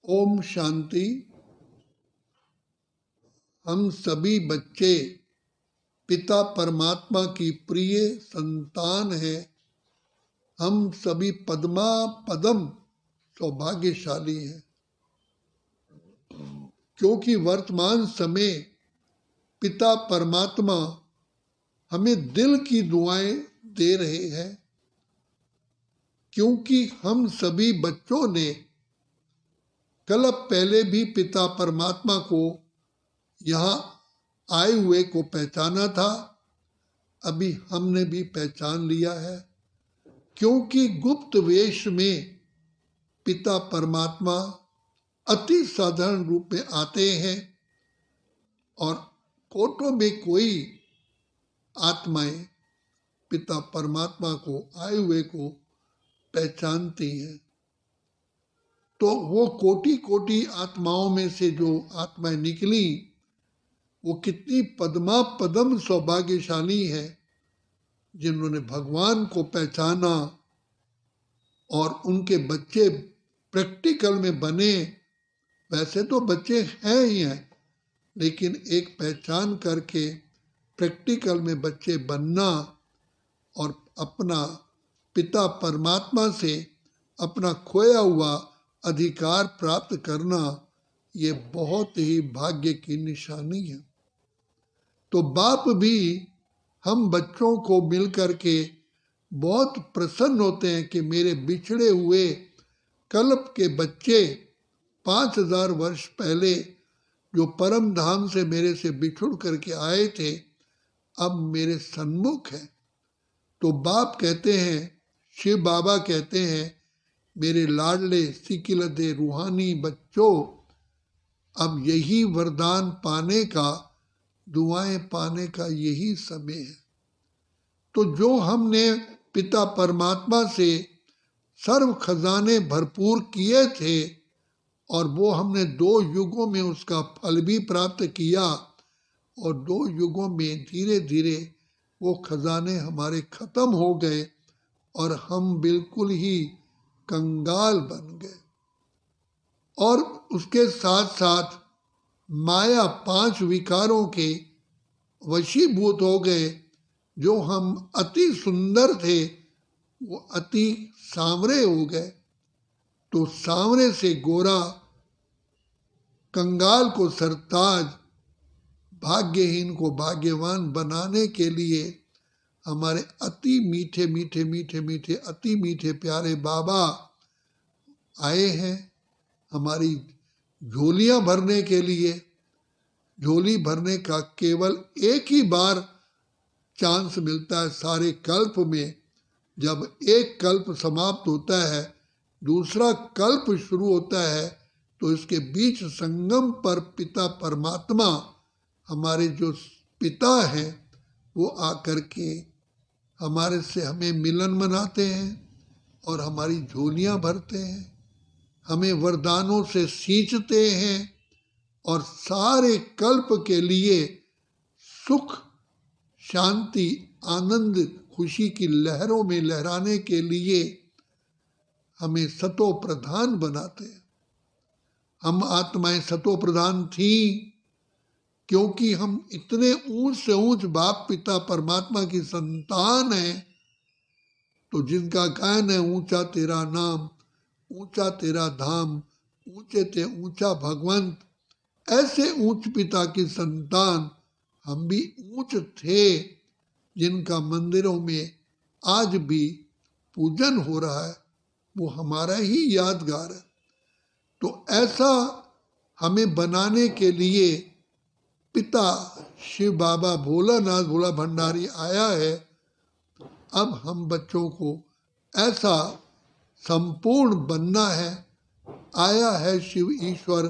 ओम शांति। हम सभी बच्चे पिता परमात्मा की प्रिय संतान हैं। हम सभी पद्मा पदम सौभाग्यशाली हैं, क्योंकि वर्तमान समय पिता परमात्मा हमें दिल की दुआएं दे रहे हैं। क्योंकि हम सभी बच्चों ने कल पहले भी पिता परमात्मा को यहाँ आए हुए को पहचाना था। अभी हमने भी पहचान लिया है, क्योंकि गुप्त वेश में पिता परमात्मा अति साधारण रूप में आते हैं और कोटों में कोई आत्माएं पिता परमात्मा को आए हुए को पहचानती हैं। तो वो कोटि कोटि आत्माओं में से जो आत्माएं निकली, वो कितनी पद्मा पदम सौभाग्यशाली है जिन्होंने भगवान को पहचाना और उनके बच्चे प्रैक्टिकल में बने। वैसे तो बच्चे हैं ही हैं, लेकिन एक पहचान करके प्रैक्टिकल में बच्चे बनना और अपना पिता परमात्मा से अपना खोया हुआ अधिकार प्राप्त करना, ये बहुत ही भाग्य की निशानी है। तो बाप भी हम बच्चों को मिल करके बहुत प्रसन्न होते हैं कि मेरे बिछड़े हुए कल्प के बच्चे 5000 वर्ष पहले जो परम धाम से मेरे से बिछुड़ करके आए थे, अब मेरे सन्मुख है। तो बाप कहते हैं, शिव बाबा कहते हैं, मेरे लाडले सिकिलदे रूहानी बच्चों, अब यही वरदान पाने का, दुआएं पाने का यही समय है। तो जो हमने पिता परमात्मा से सर्व खजाने भरपूर किए थे और वो हमने 2 युगों में उसका फल भी प्राप्त किया, और 2 युगों में धीरे धीरे वो खजाने हमारे खत्म हो गए और हम बिल्कुल ही कंगाल बन गए। और उसके साथ साथ माया 5 विकारों के वशीभूत हो गए। जो हम अति सुंदर थे वो अति सांवरे हो गए। तो सांवरे से गोरा, कंगाल को सरताज, भाग्यहीन को भाग्यवान बनाने के लिए हमारे अति मीठे मीठे मीठे मीठे अति मीठे प्यारे बाबा आए हैं, हमारी झोलियां भरने के लिए। झोली भरने का केवल एक ही बार चांस मिलता है सारे कल्प में। जब एक कल्प समाप्त होता है, दूसरा कल्प शुरू होता है, तो इसके बीच संगम पर पिता परमात्मा, हमारे जो पिता हैं, वो आकर के हमारे से हमें मिलन मनाते हैं और हमारी झोलियां भरते हैं, हमें वरदानों से सींचते हैं और सारे कल्प के लिए सुख, शांति, आनंद, खुशी की लहरों में लहराने के लिए हमें सतो प्रधान बनाते हैं। हम आत्माएं सतो प्रधान थी, क्योंकि हम इतने ऊंच से ऊंच बाप पिता परमात्मा की संतान हैं। तो जिनका गायन है, ऊंचा तेरा नाम, ऊंचा तेरा धाम, ऊंचे ते ऊंचा भगवंत, ऐसे ऊंच पिता की संतान हम भी ऊंच थे, जिनका मंदिरों में आज भी पूजन हो रहा है। वो हमारा ही यादगार है। तो ऐसा हमें बनाने के लिए पिता शिव बाबा भोलानाथ भोला भंडारी आया है। अब हम बच्चों को ऐसा संपूर्ण बनना है। आया है शिव ईश्वर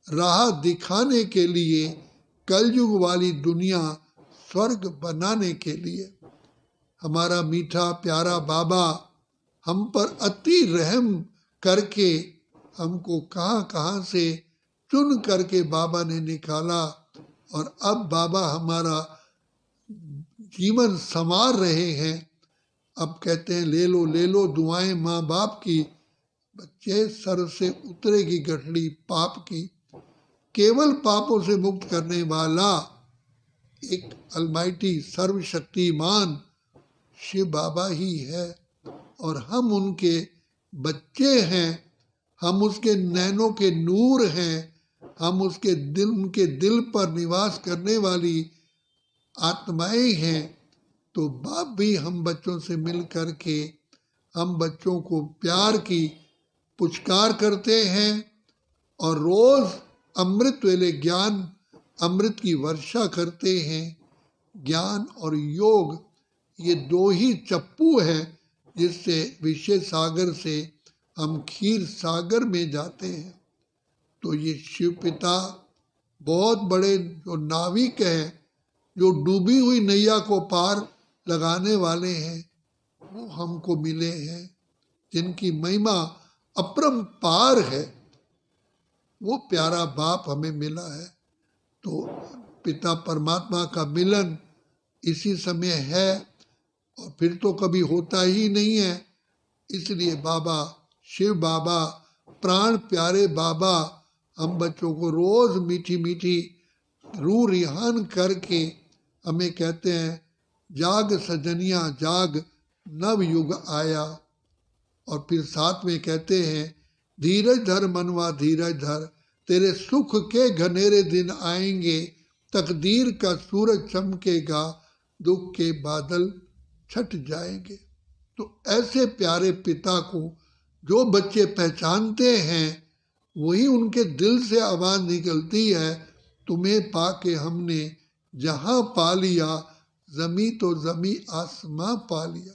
राह दिखाने के लिए, कलयुग वाली दुनिया स्वर्ग बनाने के लिए। हमारा मीठा प्यारा बाबा हम पर अति रहम करके हमको कहाँ कहाँ से चुन करके बाबा ने निकाला, और अब बाबा हमारा जीवन संवार रहे हैं। अब कहते हैं ले लो दुआएं माँ बाप की, बच्चे, सर से उतरेगी गठड़ी पाप की। केवल पापों से मुक्त करने वाला एक अलमाइटी सर्वशक्तिमान शिव बाबा ही है, और हम उनके बच्चे हैं, हम उसके नैनों के नूर हैं, हम उनके दिल पर निवास करने वाली आत्माएं हैं। तो बाप भी हम बच्चों से मिल कर के हम बच्चों को प्यार की पुचकार करते हैं, और रोज अमृत वेले ज्ञान अमृत की वर्षा करते हैं। ज्ञान और योग ये दो ही चप्पू हैं जिससे विषय सागर से हम क्षीर सागर में जाते हैं। तो ये शिव पिता बहुत बड़े जो नाविक हैं, जो डूबी हुई नैया को पार लगाने वाले हैं, वो हमको मिले हैं, जिनकी महिमा अपरंपार है। वो प्यारा बाप हमें मिला है। तो पिता परमात्मा का मिलन इसी समय है, और फिर तो कभी होता ही नहीं है। इसलिए बाबा, शिव बाबा, प्राण प्यारे बाबा हम बच्चों को रोज मीठी मीठी रूह रिहान करके हमें कहते हैं, जाग सजनिया जाग नव युग आया। और फिर साथ में कहते हैं, धीरज धर मनवा धीरज धर, तेरे सुख के घनेरे दिन आएंगे, तकदीर का सूरज चमकेगा, दुख के बादल छट जाएंगे। तो ऐसे प्यारे पिता को जो बच्चे पहचानते हैं, वही उनके दिल से आवाज निकलती है, तुम्हें पाके हमने जहां पा लिया, जमी तो जमी आसमां पा लिया।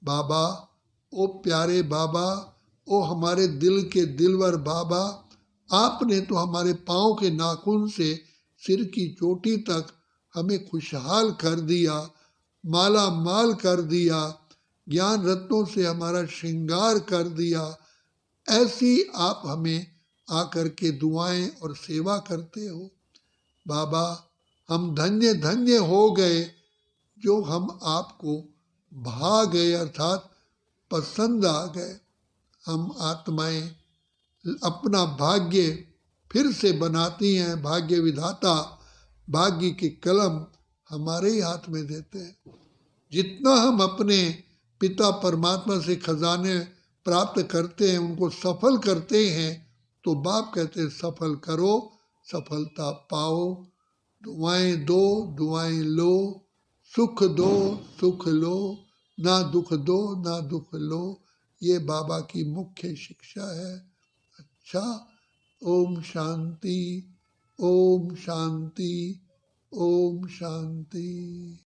बाबा, ओ प्यारे बाबा, ओ हमारे दिल के दिलवर बाबा, आपने तो हमारे पाँव के नाखून से सिर की चोटी तक हमें खुशहाल कर दिया, माला माल कर दिया, ज्ञान रत्नों से हमारा श्रृंगार कर दिया। ऐसी आप हमें आकर के दुआएं और सेवा करते हो। बाबा, हम धन्य धन्य हो गए जो हम आपको भा गए, अर्थात पसंद आ गए। हम आत्माएं अपना भाग्य फिर से बनाती हैं, भाग्य विधाता भाग्य की कलम हमारे ही हाथ में देते हैं। जितना हम अपने पिता परमात्मा से खजाने प्राप्त करते हैं, उनको सफल करते हैं, तो बाप कहते हैं सफल करो, सफलता पाओ। दुआएं दो, दुआएं लो, सुख दो, सुख लो, ना दुख दो, ना दुख लो। ये बाबा की मुख्य शिक्षा है। अच्छा, ओम शांति, ओम शांति, ओम शांति।